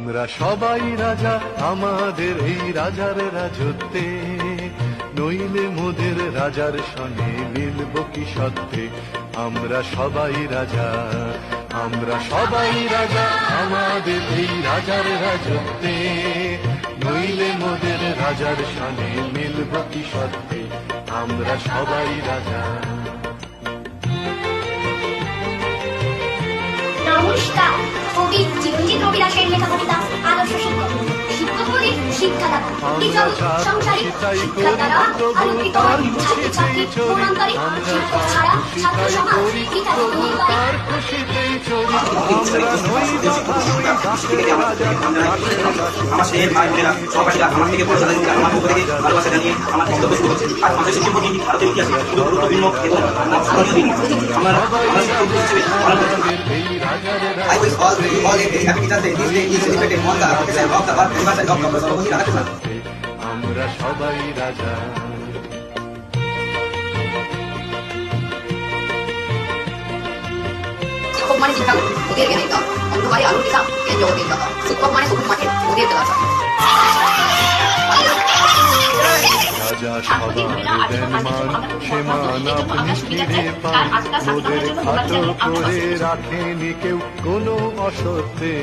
আমরা সবাই রাজা আমাদের এই রাজার রাজত্বে, নইলে মোদের রাজার সঙ্গে মিলব কি সত্যে। আমরা সবাই রাজা, আমরা সবাই রাজা আমাদের এই রাজার রাজত্বে, নইলে মোদের রাজার সঙ্গে মিলব কি সত্যে। আমরা সবাই রাজা। নমস্কার। কবি চিরঞ্জিত রবিদাসের লেখা কবিতা আদর্শ শিক্ষক। শিক্ষক বলে শিক্ষাদাতা, এই জগৎ সংসারে শিক্ষার দ্বারা আলোকিত ছাত্রছাত্রী মনান্তরে। শিক্ষক ছাড়া ছাত্র সমাজ বিকাশ হতে পারে। আমার সেই ভাই বোনেরা সহপাঠীরা আমার থেকে পড়াশোনা দিচ্ছে, আমার পক্ষ থেকে ভালোবাসা জানিয়ে আমার বক্তব্য শুরু হচ্ছে। আর আমাদের শিক্ষক দিন ভারতের ইতিহাসে খুব গুরুত্বপূর্ণ এবং স্মরণীয় দিন। আমরা শিক্ষক হিসেবে পালন করতে পারি। I wish all a very happy Teachers Day. This day is celebrated on the occasion of the birth anniversary of Dr. Sarvapalli Radhakrishnan. আমরা সবাই রাজা। শিক্ষক মানে শিক্ষা ওদের জ্ঞানের দাম, অন্ধকারে আলোর দিশা জ্ঞান জগতের দাতা। শিক্ষক মানে সবুজ মাঠে ওদের দাতা। রাজা সবার দেন মান, সে মান আপনি ফিরে পান। মোদের খাটো করে রাখেনি কেউ কোনো অসত্যে।